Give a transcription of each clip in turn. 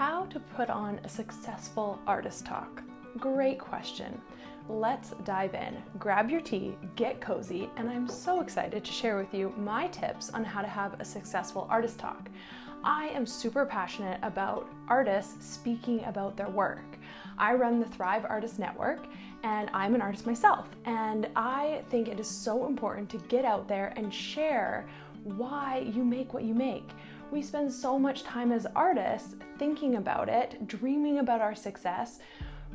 How to put on a successful artist talk? Great question. Let's dive in. Grab your tea, get cozy, and I'm so excited to share with you my tips on how to have a successful artist talk. I am super passionate about artists speaking about their work. I run the Thrive Artist Network, and I'm an artist myself, and I think it is so important to get out there and share why you make what you make. We spend so much time as artists thinking about it, dreaming about our success,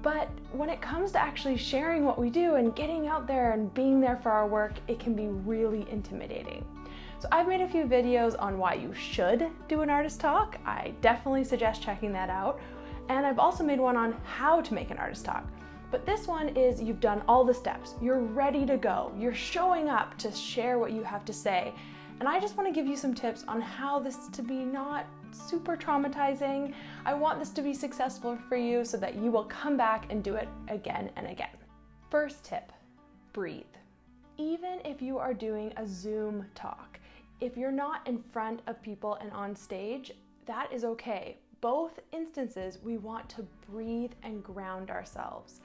but when it comes to actually sharing what we do and getting out there and being there for our work, it can be really intimidating. So I've made a few videos on why you should do an artist talk. I definitely suggest checking that out. And I've also made one on how to make an artist talk. But this one is you've done all the steps, you're ready to go, you're showing up to share what you have to say. And I just want to give you some tips on how this to be not super traumatizing. I want this to be successful for you so that you will come back and do it again and again. First tip, breathe. Even if you are doing a Zoom talk, if you're not in front of people and on stage, that is okay. Both instances, we want to breathe and ground ourselves.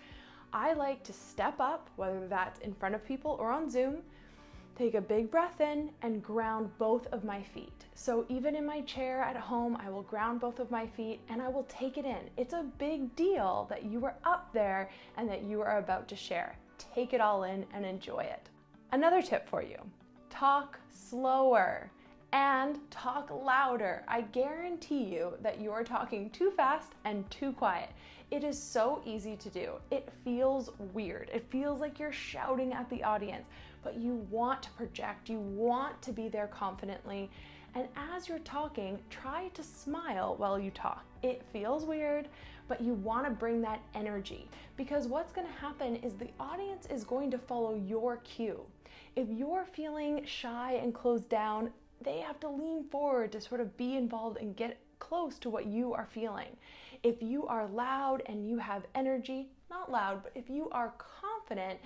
I like to step up, whether that's in front of people or on Zoom, take a big breath in and ground both of my feet. So even in my chair at home, I will ground both of my feet and I will take it in. It's a big deal that you are up there and that you are about to share. Take it all in and enjoy it. Another tip for you, talk slower and talk louder. I guarantee you that you are talking too fast and too quiet. It is so easy to do. It feels weird. It feels like you're shouting at the audience, but you want to project, you want to be there confidently. And as you're talking, try to smile while you talk. It feels weird, but you want to bring that energy because what's going to happen is the audience is going to follow your cue. If you're feeling shy and closed down, they have to lean forward to sort of be involved and get close to what you are feeling. If you are loud and you have energy, not loud, but if you are confident,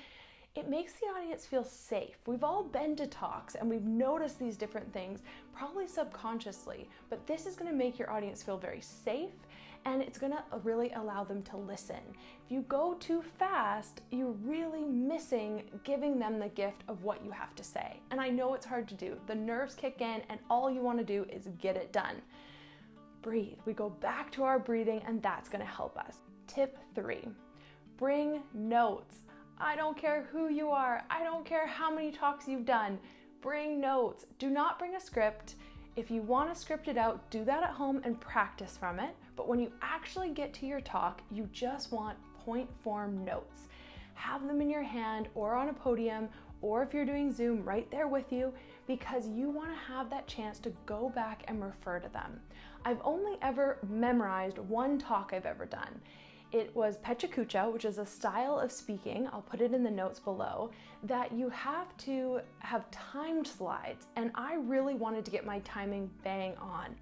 it makes the audience feel safe. We've all been to talks and we've noticed these different things, probably subconsciously, but this is going to make your audience feel very safe and it's going to really allow them to listen. If you go too fast, you're really missing giving them the gift of what you have to say. And I know it's hard to do. The nerves kick in and all you want to do is get it done. Breathe. We go back to our breathing and that's going to help us. Tip 3, bring notes. I don't care who you are. I don't care how many talks you've done. Bring notes. Do not bring a script. If you want to script it out, do that at home and practice from it. But when you actually get to your talk, you just want point form notes. Have them in your hand or on a podium, or if you're doing Zoom, right there with you, because you want to have that chance to go back and refer to them. I've only ever memorized one talk I've ever done. It was Pecha Kucha, which is a style of speaking, I'll put it in the notes below, that you have to have timed slides, and I really wanted to get my timing bang on.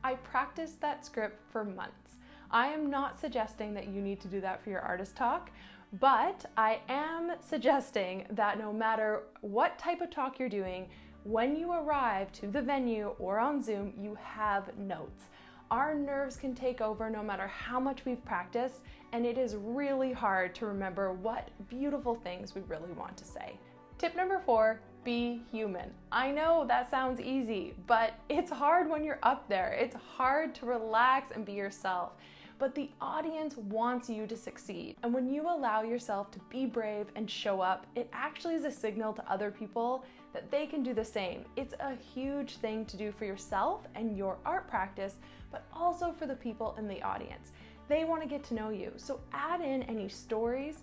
I practiced that script for months. I am not suggesting that you need to do that for your artist talk, but I am suggesting that no matter what type of talk you're doing, when you arrive to the venue or on Zoom, you have notes. Our nerves can take over no matter how much we've practiced, and it is really hard to remember what beautiful things we really want to say. Tip number 4, be human. I know that sounds easy, but it's hard when you're up there. It's hard to relax and be yourself, but the audience wants you to succeed. And when you allow yourself to be brave and show up, it actually is a signal to other people that they can do the same. It's a huge thing to do for yourself and your art practice, but also for the people in the audience. They want to get to know you. So add in any stories.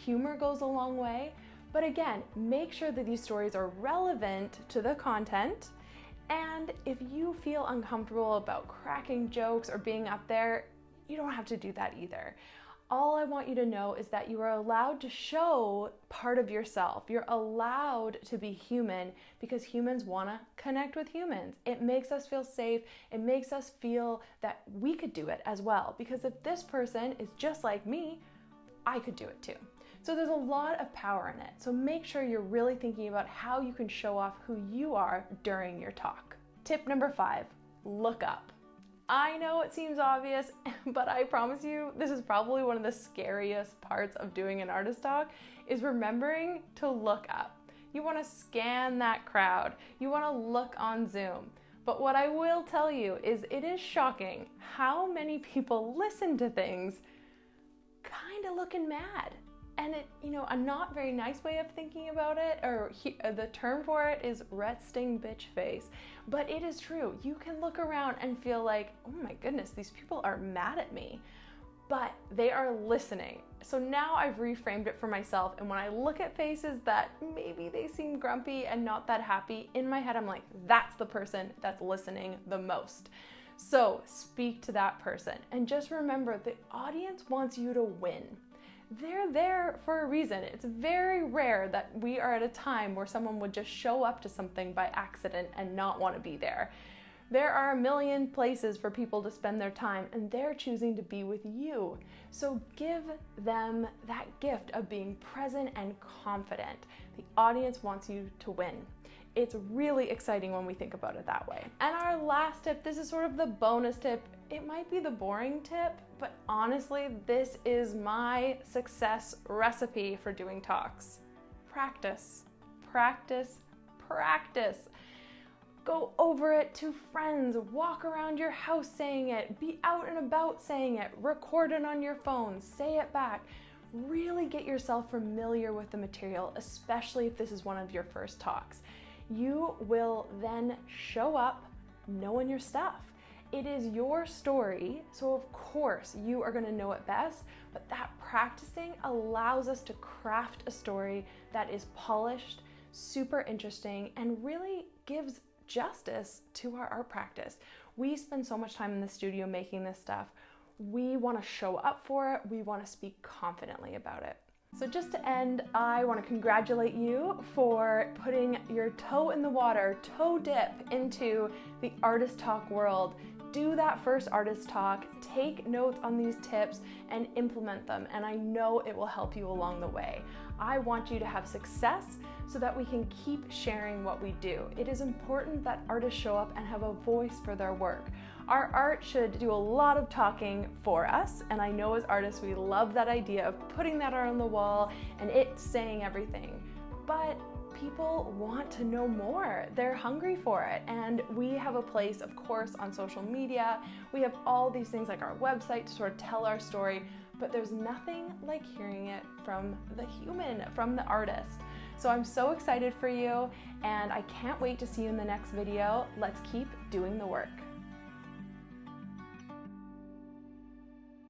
Humor goes a long way. But again, make sure that these stories are relevant to the content. And if you feel uncomfortable about cracking jokes or being up there, you don't have to do that either. All I want you to know is that you are allowed to show part of yourself. You're allowed to be human because humans want to connect with humans. It makes us feel safe. It makes us feel that we could do it as well. Because if this person is just like me, I could do it too. So there's a lot of power in it. So make sure you're really thinking about how you can show off who you are during your talk. Tip number 5, look up. I know it seems obvious, but I promise you, this is probably one of the scariest parts of doing an artist talk, is remembering to look up. You want to scan that crowd. You want to look on Zoom. But what I will tell you is it is shocking how many people listen to things kind of looking mad. And it, a not very nice way of thinking about it, or the term for it is resting bitch face. But it is true. You can look around and feel like, oh my goodness, these people are mad at me. But they are listening. So now I've reframed it for myself, and when I look at faces that maybe they seem grumpy and not that happy, in my head I'm like, that's the person that's listening the most. So speak to that person, and just remember the audience wants you to win. They're there for a reason. It's very rare that we are at a time where someone would just show up to something by accident and not want to be there. There are a million places for people to spend their time, and they're choosing to be with you. So give them that gift of being present and confident. The audience wants you to win. It's really exciting when we think about it that way. And our last tip, this is sort of the bonus tip. It might be the boring tip, but honestly, this is my success recipe for doing talks. Practice, practice, practice. Go over it to friends, walk around your house saying it, be out and about saying it, record it on your phone, say it back. Really get yourself familiar with the material, especially if this is one of your first talks. You will then show up knowing your stuff. It is your story, so of course you are going to know it best, but that practicing allows us to craft a story that is polished, super interesting, and really gives justice to our art practice. We spend so much time in the studio making this stuff. We want to show up for it. We want to speak confidently about it. So just to end, I want to congratulate you for putting your toe in the water, toe dip into the artist talk world. Do that first artist talk, take notes on these tips and implement them, and I know it will help you along the way. I want you to have success so that we can keep sharing what we do. It is important that artists show up and have a voice for their work. Our art should do a lot of talking for us, and I know as artists we love that idea of putting that art on the wall and it saying everything. But people want to know more. They're hungry for it, and we have a place, of course, on social media. We have all these things like our website to sort of tell our story, but there's nothing like hearing it from the human, from the artist. So I'm so excited for you, and I can't wait to see you in the next video. Let's keep doing the work.